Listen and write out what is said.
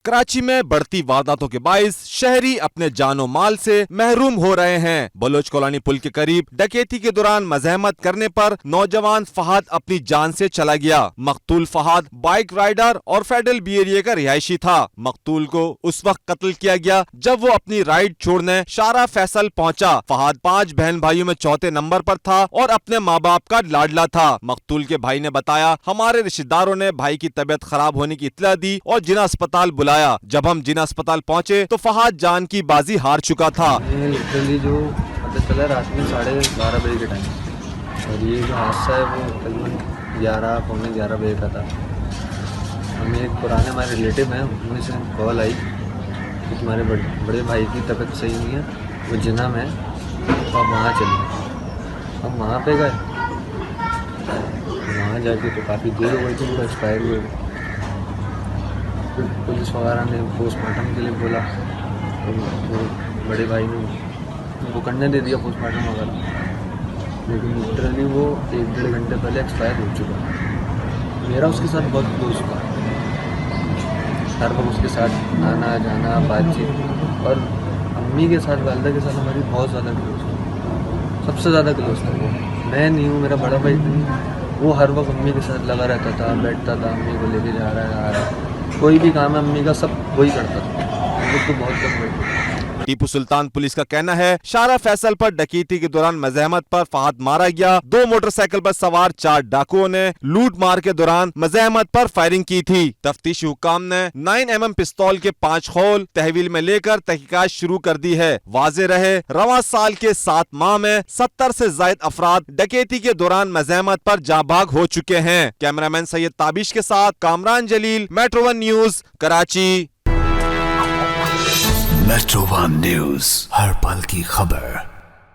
कराची में बढ़ती वारदातों के बाइस शहरी अपने जानो माल से महरूम हो रहे हैं। बलोच कॉलोनी पुल के करीब डकैती के दौरान मजहमत करने पर नौजवान फहाद अपनी जान से चला गया। मकतूल फहाद बाइक राइडर और फेडरल बी एरिया का रिहायशी था। मकतूल को उस वक्त कत्ल किया गया जब वो अपनी राइड छोड़ने शारा फैसल पहुंचा। फहाद 5 बहन भाइयों में चौथे नंबर पर था और अपने माँ बाप का लाडला था। मकतूल के भाई ने बताया, हमारे रिश्तेदारों ने भाई की तबीयत खराब होने की इत्तला दी और जिना अस्पताल बुलाया। जब हम जिना अस्पताल पहुंचे तो फहाद जान की बाजी हार चुका था। लिटरली जो पता चला रात में 12:30 बजे के टाइम, और ये जो हादसा है वो तकरीबन 11 बजे का था। हमें एक पुराने हमारे रिलेटिव हैं, उनमें से कॉल आई कि तुम्हारे बड़े भाई की तबीयत सही नहीं है, वो जिना में है, तो आप वहाँ चलिए। हम वहाँ पे गए, वहाँ जाके तो काफ़ी देर हो गई थी, वो एक्सपायर हुए। पुलिस वगैरह ने पोस्टमार्टम के लिए बोला, तो वो बड़े भाई ने उनको करने दे दिया पोस्टमार्टम वगैरह, लेकिन लिटरली वो 1-1.5 घंटे पहले एक्सपायर हो चुका है। मेरा उसके साथ बहुत क्लोज था, हर वक्त उसके साथ आना जाना बातचीत, और अम्मी के साथ वालदा के साथ हमारी बहुत ज़्यादा क्लोज था, सबसे ज़्यादा क्लोज था वो। मैं नहीं हूँ, मेरा बड़ा भाई नहीं, वो हर वक्त अम्मी के साथ लगा रहता था, बैठता था, अम्मी को लेके जा रहा है आ रहा है, कोई भी काम है अम्मी का सब वही करता था। हम लोग तो बहुत कम करते। टीपू सुल्तान पुलिस का कहना है, शारा फैसल पर डकैती के दौरान मजहमत पर फहाद मारा गया। 2 मोटरसाइकिल पर सवार 4 डाकुओं ने लूट मार के दौरान मजहमत पर फायरिंग की थी। तफ्तीशी हुकाम ने 9mm पिस्तौल के 5 खोल तहवील में लेकर तहकीकात शुरू कर दी है। वाज़ेह रहे, रवां साल के 7 माह में 70 से जायद अफराद डकैती के दौरान मजहमत पर जाबाग हो चुके हैं। कैमरामैन सैयद ताबिश के साथ Kamran Jaleel, Metro 1 News, Karachi. Metro 1 News, हर पल की खबर।